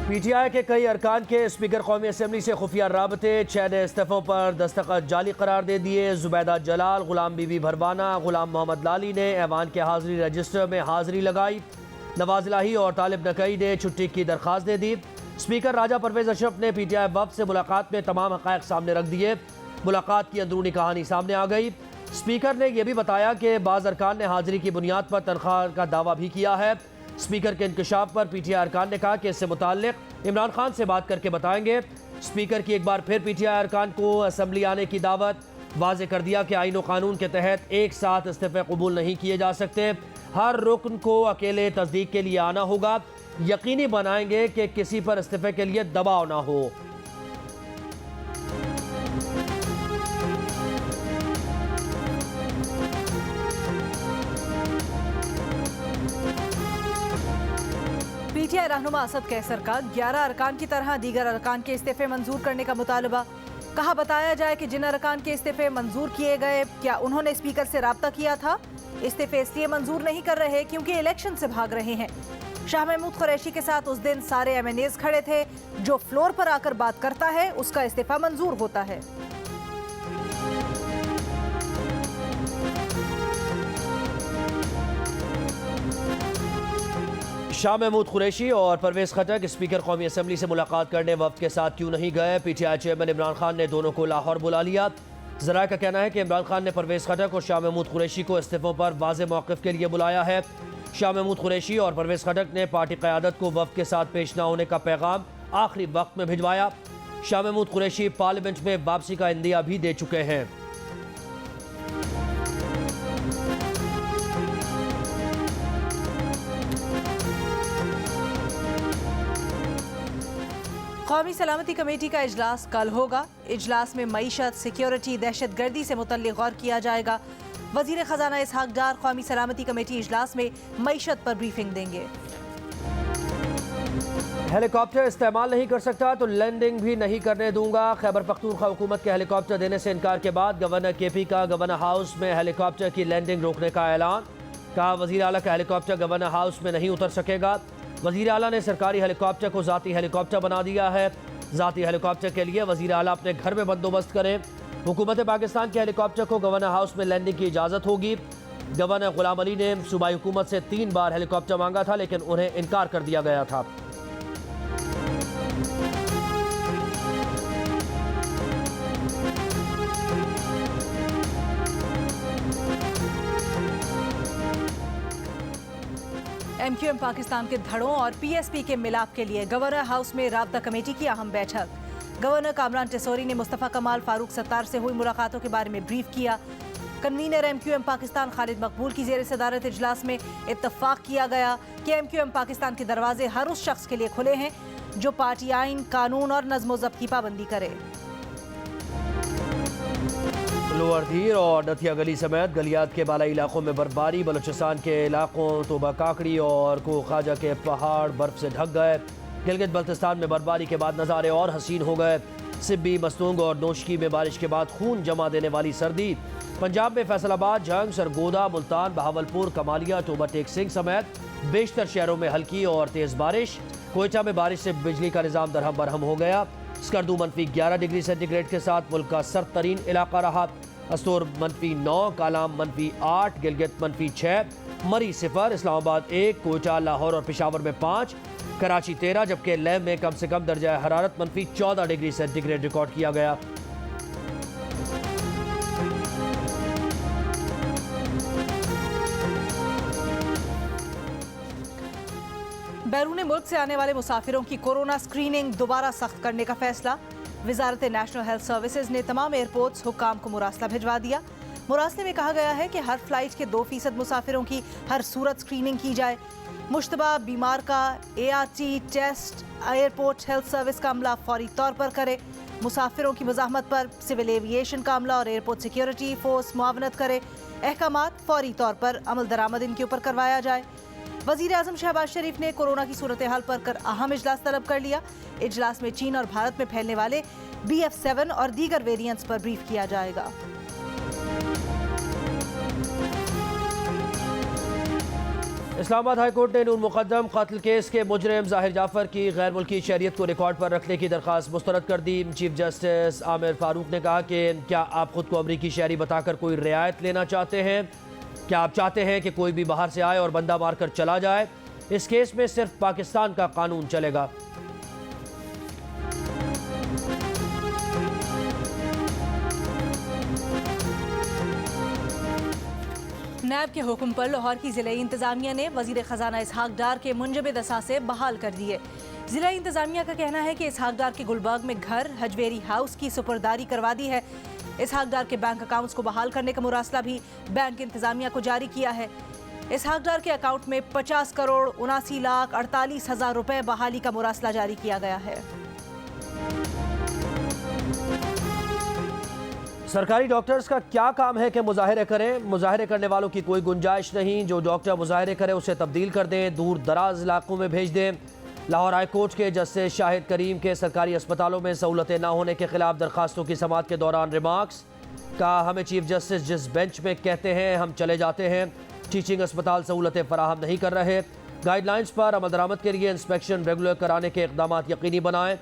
PTI के कई अरकान के स्पीकर कौमी असम्बली से खुफिया राबते, 6 ने इस्तीफों पर दस्तखत जाली करार दे दिए। जुबैदा जलाल, गुलाम बीबी भरवाना, गुलाम मोहम्मद लाली ने ऐवान के हाजिरी रजिस्टर में हाजिरी लगाई। नवाज इलाही और तालिब नकई ने छुट्टी की दरख्वास्त दे दी। स्पीकर राजा परवेज अशरफ ने पीटीआई वफ़द से मुलाकात में तमाम हक़ाइक़ सामने रख दिए। मुलाकात की अंदरूनी कहानी सामने आ गई। स्पीकर ने यह भी बताया कि बाज़ अरकान ने हाजिरी की बुनियाद पर तनख्वाह का दावा भी किया है। स्पीकर के इंकशाफ पर पीटीआई अरकान ने कहा कि इससे मुताल्लिक़ इमरान खान से बात करके बताएंगे। स्पीकर की एक बार फिर पीटीआई अरकान को असम्बली आने की दावत। वाज़े कर दिया कि आईन व कानून के तहत एक साथ इस्तीफ़े कबूल नहीं किए जा सकते। हर रुकन को अकेले तस्दीक के लिए आना होगा। यकीनी बनाएंगे कि किसी पर इस्तीफ़े के लिए दबाव ना हो। पीटीआई रहनुमा असद कैसर का 11 अरकान की तरह दीगर अरकान के इस्तीफे मंजूर करने का मुतालबा। कहा बताया जाए कि जिन अरकान के इस्तीफे मंजूर किए गए, क्या उन्होंने स्पीकर से राब्ता किया था? इस्तीफे इसलिए मंजूर नहीं कर रहे क्योंकि इलेक्शन से भाग रहे हैं। शाह महमूद कुरैशी के साथ उस दिन सारे एमएनएज खड़े थे। जो फ्लोर पर आकर बात करता है उसका इस्तीफा मंजूर होता है। शाह महमूद कुरैशी और परवेज खटक स्पीकर कौमी असम्बली से मुलाकात करने वक्त के साथ क्यों नहीं गए? पीटीआई चेयरमैन इमरान खान ने दोनों को लाहौर बुला लिया। ज़राए का कहना है कि इमरान खान ने परवेज खटक और शाह महमूद कुरैशी को इस्तीफों पर वाज़े मौक़िफ़ के लिए बुलाया है। शाह महमूद कुरैशी और परवेज खटक ने पार्टी क़यादत को वफ़द के साथ पेश न होने का पैगाम आखिरी वक्त में भिजवाया। शाह महमूद कुरैशी पार्लियामेंट में वापसी का इंदिया भी दे चुके हैं। कौमी सलामती कमेटी का इजलास कल होगा। इजलास में मईशत, सिक्योरिटी, दहशत गर्दी से मुतल्लिक़ गौर किया जाएगा। वज़ीर ख़जाना इसहाक डार कौमी सलामती कमेटी इजलास में मईशत पर ब्रीफिंग देंगे। हेलीकॉप्टर इस्तेमाल नहीं कर सकता तो लैंडिंग भी नहीं करने दूंगा। खैबर पख्तूनख्वा हुकूमत के हेलीकॉप्टर देने से इनकार के बाद गवर्नर केपी का गवर्नर हाउस में हेलीकॉप्टर की लैंडिंग रोकने का ऐलान। कहा वज़ीर आला का हेलीकॉप्टर गवर्नर हाउस में नहीं उतर सकेगा। वज़ीर आला ने सरकारी हेलीकॉप्टर को ज़ाती हेलीकॉप्टर बना दिया है। ज़ाती हेलीकॉप्टर के लिए वज़ीर आला अपने घर में बंदोबस्त करें। हुकूमत पाकिस्तान के हेलीकॉप्टर को गवर्नर हाउस में लैंडिंग की इजाज़त होगी। गवर्नर गुलाम अली ने सूबाई हुकूमत से 3 बार हेलीकॉप्टर मांगा था, लेकिन उन्हें इनकार कर दिया गया था। एमक्यूएम पाकिस्तान के धड़ों और पीएसपी के मिलाप के लिए गवर्नर हाउस में राब्ता कमेटी की अहम बैठक। गवर्नर कामरान टेसोरी ने मुस्तफ़ा कमाल, फारूक सत्तार से हुई मुलाकातों के बारे में ब्रीफ किया। कन्वीनर एमक्यूएम पाकिस्तान खालिद मकबूल की ज़ेर सदारत इजलास में इत्तफाक किया गया कि एमक्यूएम पाकिस्तान के दरवाजे हर उस शख्स के लिए खुले हैं जो पार्टी आइन, कानून और नज़्म व ज़ब्त की पाबंदी करे। लोअर धीर और नथिया गली समेत गलियात के बालाई इलाकों में बर्फबारी। बलूचिस्तान के इलाकों तोबा काकड़ी और को ख्वाजा के पहाड़ बर्फ से ढक गए। गिलगित बल्तिस्तान में बर्फबारी के बाद नज़ारे और हसीन हो गए। सिब्बी, मस्तूंग और नोशकी में बारिश के बाद खून जमा देने वाली सर्दी। पंजाब में फैसलाबाद, झंग, सरगोदा, मुल्तान, बहावलपुर, कमालिया, टोबा टेक सिंह समेत बेशतर शहरों में हल्की और तेज़ बारिश। कोयटा में बारिश से बिजली का निज़ाम दरहम बरहम हो गया। स्कर्दू -11 डिग्री सेंटीग्रेड के साथ मुल्क का सर्द तरीन इलाका रहा। अस्तोर -9, कालाम -8, गिलगित -6, मरी 0, इस्लामाबाद 1, कोयटा, लाहौर और पेशावर में 5, कराची 13, जबकि लेह में कम से कम दर्जा हरारत -14 डिग्री सेंटीग्रेड रिकॉर्ड किया गया। बैरून मुल्क से आने वाले मुसाफिरों की कोरोना स्क्रीनिंग दोबारा सख्त करने का फैसला। वजारत नेशनल हेल्थ सर्विसेज ने तमाम एयरपोर्ट्स हुक्काम को मुरासला भिजवा दिया। मुरासले में कहा गया है कि हर फ्लाइट के 2% मुसाफिरों की हर सूरत स्क्रीनिंग की जाए। मुश्तबा बीमार का ART test airport health service का अमला फौरी तौर पर करे। मुसाफिरों की मज़ाहमत पर सिविल एविएशन का अमला और एयरपोर्ट सिक्योरिटी फोर्स मुआवनत करे। अहकामात फौरी तौर पर अमल दरामद इनके ऊपर करवाया जाए। वज़ीर आज़म शहबाज शरीफ ने कोरोना की सूरत हाल पर कर अहम इजलास तलब कर लिया। इजलास में चीन और भारत में फैलने वाले BF7 और दीगर वेरिएंट्स पर ब्रीफ किया जाएगा। इस्लामाबाद हाई कोर्ट ने नून मुकद्दम कत्ल केस के मुजरिम जाहिर जाफर की गैर मुल्की शहरियत को रिकॉर्ड पर रखने की दरख्वास्त मुस्तरद कर दी। चीफ जस्टिस आमिर फारूक ने कहा कि क्या आप खुद को अमरीकी शहरी बताकर कोई रियायत लेना चाहते हैं? क्या आप चाहते हैं कि कोई भी बाहर से आए और बंदा मारकर चला जाए? इस केस में सिर्फ पाकिस्तान का कानून चलेगा। नैब के हुक्म पर लाहौर की जिला इंतजामिया ने वजीर खजाना इसहाक डार के मुंजमद असासे बहाल कर दिए। जिला इंतजामिया का कहना है कि इसहाक डार के गुलबर्ग में घर हजवेरी हाउस की सुपुर्दारी करवा दी है। इसहाक डार के बैंक अकाउंट्स को बहाल करने का मुरासला भी बैंक इंतजामिया को जारी किया है। इसहाक डार के अकाउंट में 50 करोड़ 79,48,000 रुपए बहाली का मुरासला जारी किया गया है। सरकारी डॉक्टर्स का क्या काम है कि मुजाहिरे करें? मुजाहिरे करने वालों की कोई गुंजाइश नहीं। जो डॉक्टर मुजाहिरे करे उसे तब्दील कर दें, दूर दराज इलाकों में भेज दें। लाहौर हाई कोर्ट के जस्टिस शाहिद करीम के सरकारी अस्पतालों में सहूलतें न होने के खिलाफ दरखास्तों की समाअत के दौरान रिमार्क्स। कहा, हमें चीफ जस्टिस जिस बेंच में कहते हैं हम चले जाते हैं। टीचिंग अस्पताल सहूलतें फराहम नहीं कर रहे। गाइडलाइंस पर अमल दरामद के लिए इंस्पेक्शन रेगुलर कराने के इकदाम यकीनी बनाएं।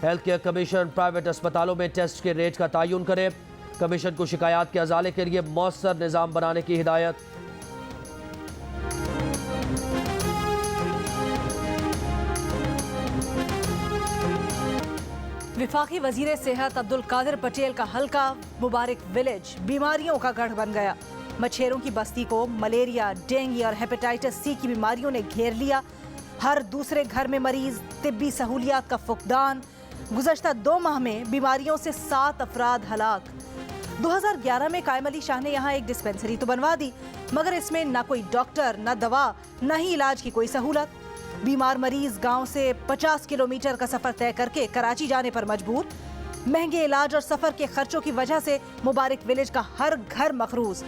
हेल्थ केयर कमीशन प्राइवेट अस्पतालों में टेस्ट के रेट का तयन करे। कमीशन को शिकायत के अजाले के लिए मौसर निज़ाम बनाने की हिदायत। विफाकी वजीर सेहत अब्दुल कादिर पटेल का हल्का मुबारक विलेज बीमारियों का गढ़ बन गया। मच्छरों की बस्ती को मलेरिया, डेंगू और हेपेटाइटिस सी की बीमारियों ने घेर लिया। हर दूसरे घर में मरीज, तिब्बी सहूलियात का फुकदान। गुज़श्ता 2 माह में बीमारियों से 7 अफराद हलाक। 2011 में कायम अली शाह ने यहाँ एक डिस्पेंसरी तो बनवा दी, मगर इसमें न कोई डॉक्टर, न दवा, न ही इलाज की कोई सहूलत। बीमार मरीज गांव से 50 किलोमीटर का सफर तय करके कराची जाने पर मजबूर। महंगे इलाज और सफर के खर्चों की वजह से मुबारक विलेज का हर घर मखरूज।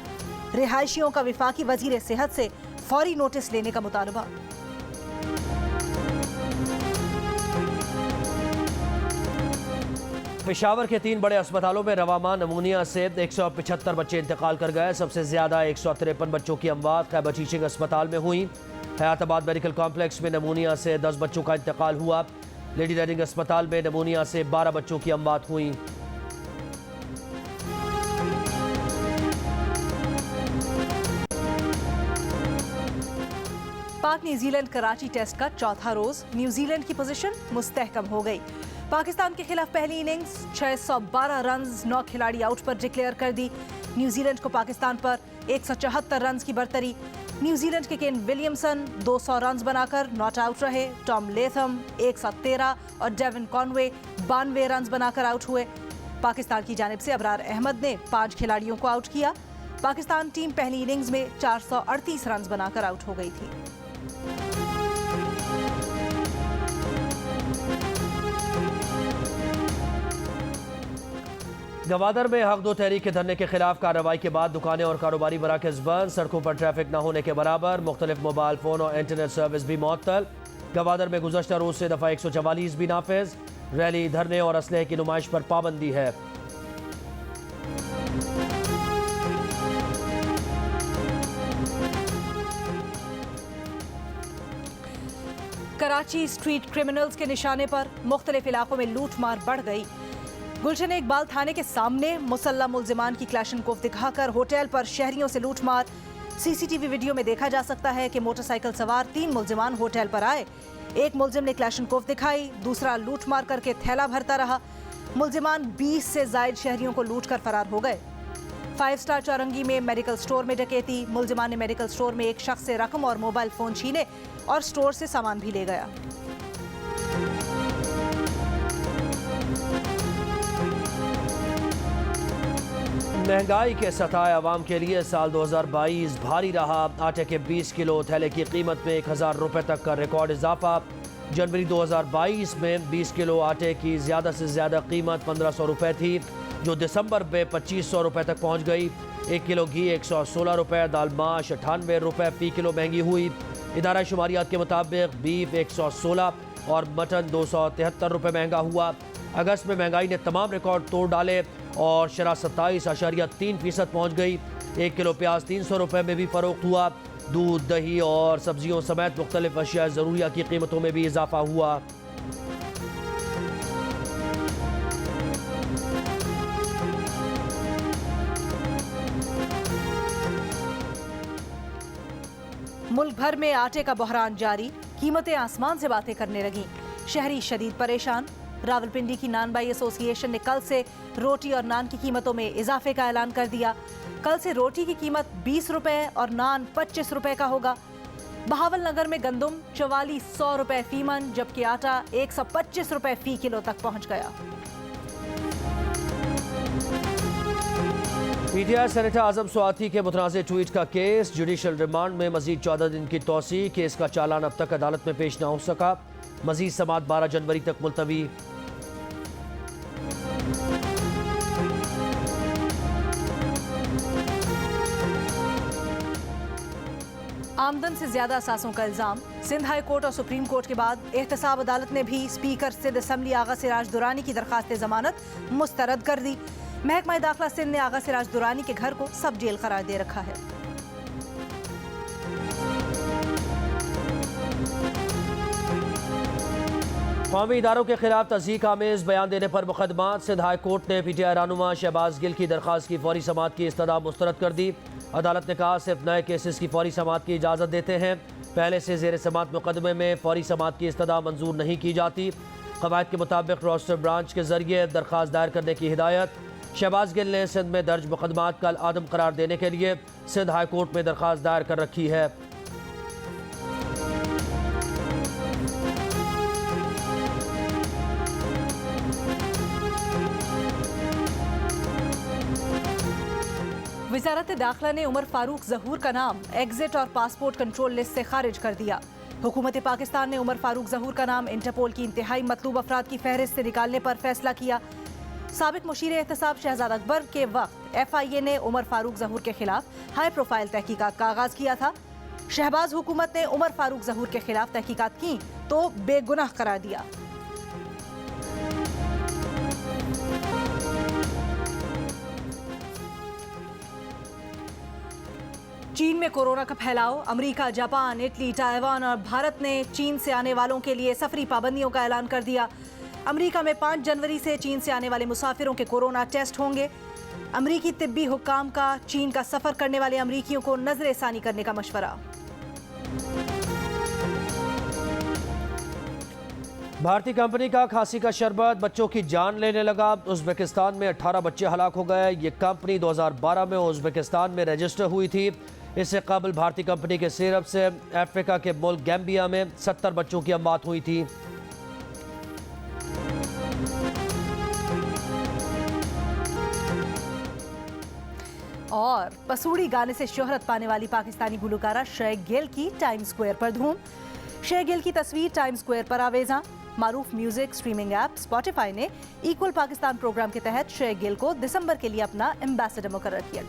रिहायशियों का विफाकी वजीर सेहत से फौरी नोटिस लेने का मुतालबा। पेशावर के 3 बड़े अस्पतालों में रवामा नमूनिया से 175 बच्चे इंतकाल कर गए। सबसे ज्यादा 153 बच्चों की अमवात खैबर टीचिंग अस्पताल में हुई। हयाताबाद मेडिकल कॉम्प्लेक्स में नमूनिया से 10 बच्चों का इंतकाल हुआ। लेडी रेडिंग अस्पताल में नमूनिया से 12 बच्चों की अमवात हुई। पाक न्यूजीलैंड कराची टेस्ट का चौथा रोज न्यूजीलैंड की पोजीशन मुस्तहकम हो गई। पाकिस्तान के खिलाफ पहली इनिंग्स 612 रन 9 खिलाड़ी आउट पर डिक्लेयर कर दी। न्यूजीलैंड को पाकिस्तान पर 174 रन की बरतरी। न्यूजीलैंड के केन विलियमसन 200 रन बनाकर नॉट आउट रहे। टॉम लेथम 113 और डेविन कॉनवे 92 रन बनाकर आउट हुए। पाकिस्तान की जानिब से अबरार अहमद ने 5 खिलाड़ियों को आउट किया। पाकिस्तान टीम पहली इनिंग्स में 438 रन बनाकर आउट हो गई थी। गवादर में हक दो तहरीक के धरने के खिलाफ कार्रवाई के बाद दुकानें और कारोबारी मराकज़ बंद। सड़कों पर ट्रैफिक न होने के बराबर। मुख्तलिफ मोबाइल फ़ोन और इंटरनेट सर्विस भी मुअत्तल। गवादर में गुज़श्ता रोज़ से दफ़ा 144 भी नाफिज। रैली, धरने और असलहे की नुमाइश पर पाबंदी है। कराची स्ट्रीट क्रिमिनल्स के निशाने पर मुख्तलिफ इलाकों में लूटमार बढ़ गई। गुलशन इकबाल थाने के सामने मुसल्लम मुल्जिमान की क्लैशनकोफ दिखाकर होटल पर शहरियों से लूटमार। सीसीटीवी वीडियो में देखा जा सकता है कि मोटरसाइकिल सवार 3 मुल्जिमान होटल पर आए। एक मुल्जिम ने क्लैशनकोफ दिखाई, दूसरा लूटमार करके थैला भरता रहा। मुल्जिमान 20 से जायद शहरियों को लूट कर फरार हो गए। 5 स्टार चौरंगी में मेडिकल स्टोर में डकैती। मुल्जिमान ने मेडिकल स्टोर में एक शख्स से रकम और मोबाइल फोन छीने और स्टोर से सामान भी ले गया। महंगाई के सताए अवाम के लिए साल 2022 भारी रहा। आटे के 20 किलो थैले की कीमत में 1000 रुपये तक का रिकॉर्ड इजाफा। जनवरी 2022 में 20 किलो आटे की ज़्यादा से ज़्यादा कीमत 1500 रुपये थी, जो दिसंबर में 2500 रुपये तक पहुँच गई। 1 किलो घी 116 रुपये, दाल माश 98 रुपये फ़ी किलो महंगी हुई। इदारा शुमारियात के मुताबिक बीफ 116 और मटन 273 रुपये महंगा हुआ। अगस्त में महंगाई ने तमाम रिकॉर्ड तोड़ डाले और शरह 27.3% पहुँच गई। 1 किलो प्याज 300 रुपये में भी फ़रोख्त हुआ। दूध, दही और सब्जियों समेत मुख्तलिफ अशिया ज़रूरिया की कीमतों में भी इजाफा हुआ। मुल्क भर में आटे का बहरान जारी, कीमतें आसमान से बातें करने लगीं। शहरी शदीद परेशान। रावलपिंडी की नान बाई एसोसिएशन ने कल से रोटी और नान की कीमतों में इजाफे का ऐलान कर दिया। कल से रोटी की कीमत 20 रुपए और नान 25 रुपए का होगा। बहावल नगर में गंदुम 4400 रुपए फी मन, जबकि आटा 125 रुपए फी किलो तक पहुंच गया। पीटीआई सेनेटर आजम स्वाति के मुतनाज़ ट्वीट का केस, जुडिशल रिमांड में मजीद 14 दिन की तोसी। केस का चालान अब तक अदालत में पेश न हो सका। मजीद समाअत 12 जनवरी तक मुलतवी। आमदन से ज्यादा असासों का इल्जाम। सिंध हाई कोर्ट और सुप्रीम कोर्ट के बाद एहतसाब अदालत ने भी स्पीकर सिंध असम्बली आगा सिराज दुरानी की दरखास्त जमानत मुस्तरद कर दी। महकमा दाखिला सिंध ने आगा सिराज दुरानी के घर को सब जेल करार दे रखा है। कौमी इदारों के खिलाफ तज़हीक आमेज बयान देने पर मुकदमा। सिंध हाई कोर्ट ने पीटीआई रहनुमा शहबाज गिल की दरखास्त की फौरी समाअत की इस्तदा मुस्तरद कर दी। अदालत ने कहा सिर्फ नए केसेस की फौरी समाअत की इजाज़त देते हैं, पहले से ज़ेर समाअत मुकदमे में फौरी समाअत की इस्तदा मंजूर नहीं की जाती। कवायद के मुताबिक रोस्टर ब्रांच के जरिए दरखास्त दायर करने की हिदायत। शहबाज गिल ने सिंध में दर्ज मुकदमात कल आदम करार देने के लिए सिंध हाई कोर्ट में दरखास्त दायर कर रखी है। वजारत दाखिला ने उमर फारूक जहूर का नाम एग्जिट और पासपोर्ट कंट्रोल लिस्ट से खारिज कर दिया। हुकूमत पाकिस्तान ने उमर फारूक जहूर का नाम इंटरपोल की इंतहाई मतलूब अफराद की फहरिस्त से निकालने पर फैसला किया। साबिक मुशीर एहतसाब शहजाद अकबर के वक्त FIA ने उमर फारूक जहूर के खिलाफ हाई प्रोफाइल तहकीकात का आगाज किया था। शहबाज हुकूमत ने उमर फारूक जहूर के खिलाफ तहकीकात की तो बेगुनाह करार दिया। चीन में कोरोना का फैलाव। अमेरिका, जापान, इटली, ताइवान और भारत ने चीन से आने वालों के लिए सफरी पाबंदियों का ऐलान कर दिया। अमेरिका में 5 जनवरी से चीन से आने वाले मुसाफिरों के कोरोना टेस्ट होंगे। अमेरिकी तिब्बी हुक्काम का चीन का सफर करने वाले अमेरिकियों को नजरसानी करने का मशवरा। भारतीय कंपनी का खांसी का शरबत बच्चों की जान लेने लगा। उज़्बेकिस्तान में 18 बच्चे हलाक हो गए। ये कंपनी 2012 में उज़्बेकिस्तान में रजिस्टर हुई थी। इससे कबल भारतीय कंपनी के सिरप से अफ्रीका के मुल्क गैम्बिया में 70 बच्चों की अमवात हुई थी। और पसूड़ी गाने से शोहरत पाने वाली पाकिस्तानी गुलकारा श्रेया गिल की टाइम स्क्वायर पर धूम। श्रेया गिल की तस्वीर टाइम स्क्वायर पर आवेजा। मारूफ म्यूजिक स्ट्रीमिंग ऐप स्पॉटिफाई ने इक्वल पाकिस्तान प्रोग्राम के तहत श्रेया गिल को दिसंबर के लिए अपना एम्बेसडर मुकर्रर किया।